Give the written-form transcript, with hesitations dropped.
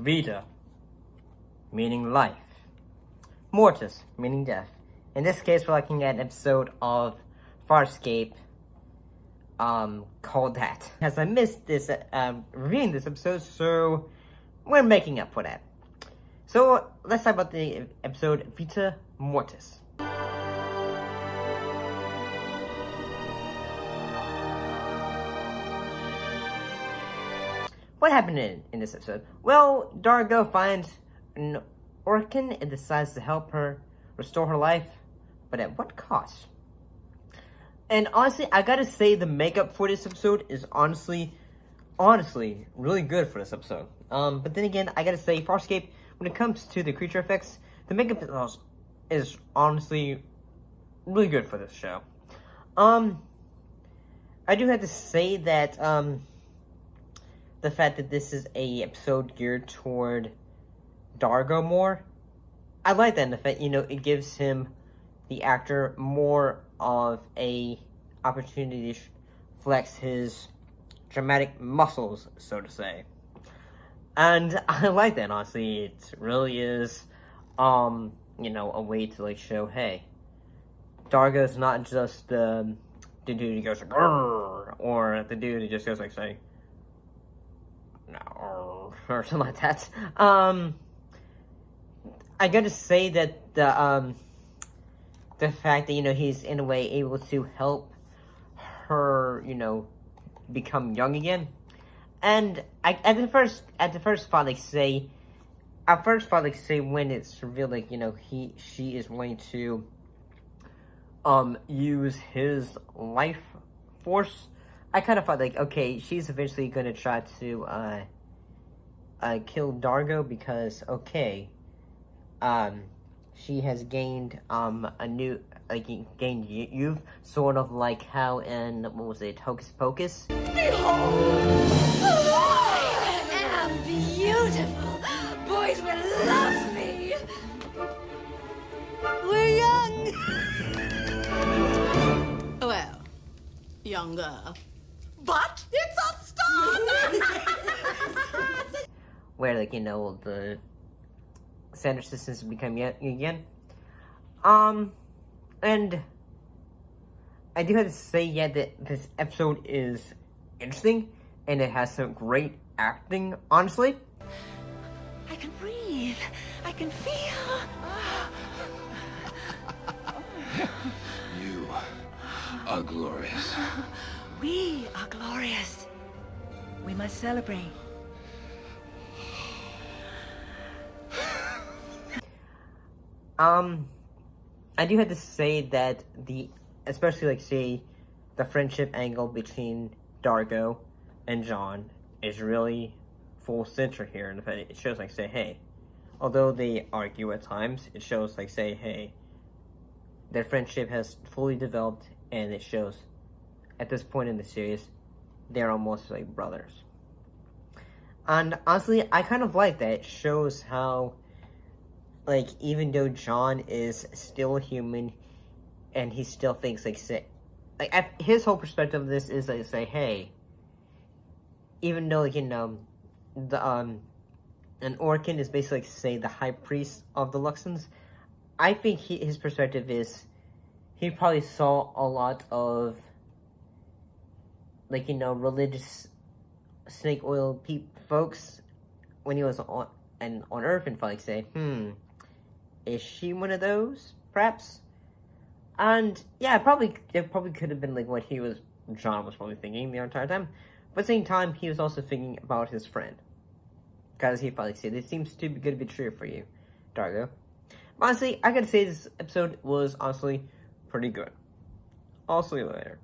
Vita, meaning life. Mortis, meaning death. In this case, we're looking at an episode of Farscape, called that. As I missed this, reading this episode, so we're making up for that. So, let's talk about the episode Vita Mortis. What happened in this episode? Well, Dargo finds an orphan and decides to help her restore her life, but at what cost? And honestly, I gotta say the makeup for this episode is honestly really good for this episode. But then again, I gotta say, Farscape, when it comes to the creature effects, the makeup is honestly really good for this show. I do have to say that, the fact that this is a episode geared toward Dargo more, I like that in the fact, it gives him, the actor, more of a opportunity to flex his dramatic muscles, so to say. And I like that, honestly. It really is, a way to, show, hey, Dargo's not just the dude who goes, grrr, or the dude who just goes, say, no, or something like that. I gotta say that the fact that, he's in a way able to help her, become young again. And at the first thought, say when it's revealed, she is going to, use his life force, I kind of thought, okay, she's eventually going to try to, kill Dargo because, okay, she has gained, gained youth, sort of like how in, what was it, Hocus Pocus? Behold! I am beautiful! Boys will love me! We're young! Well, younger. But it's a star! Where, the Sandra sisters become young again. And I do have to say, that this episode is interesting, and it has some great acting, honestly. I can breathe. I can feel. You are glorious. We are glorious. We must celebrate. I do have to say that especially the friendship angle between Dargo and John is really full center here, and it shows hey, although they argue at times, it shows hey, their friendship has fully developed, and it shows at this point in the series they're almost like brothers. And honestly, I kind of like that. It shows how, even though John is still human, and he still thinks, his whole perspective of this is, hey, even though, an Orkin is basically, the high priest of the Luxons, I think his perspective is, he probably saw a lot of, religious snake oil folks when he was on Earth, and felt is she one of those, perhaps? And yeah, it probably could have been what John was probably thinking the entire time. But at the same time, he was also thinking about his friend, because he probably said, "This seems too good to be true for you, Dargo." Honestly, I gotta say this episode was honestly pretty good. I'll see you later.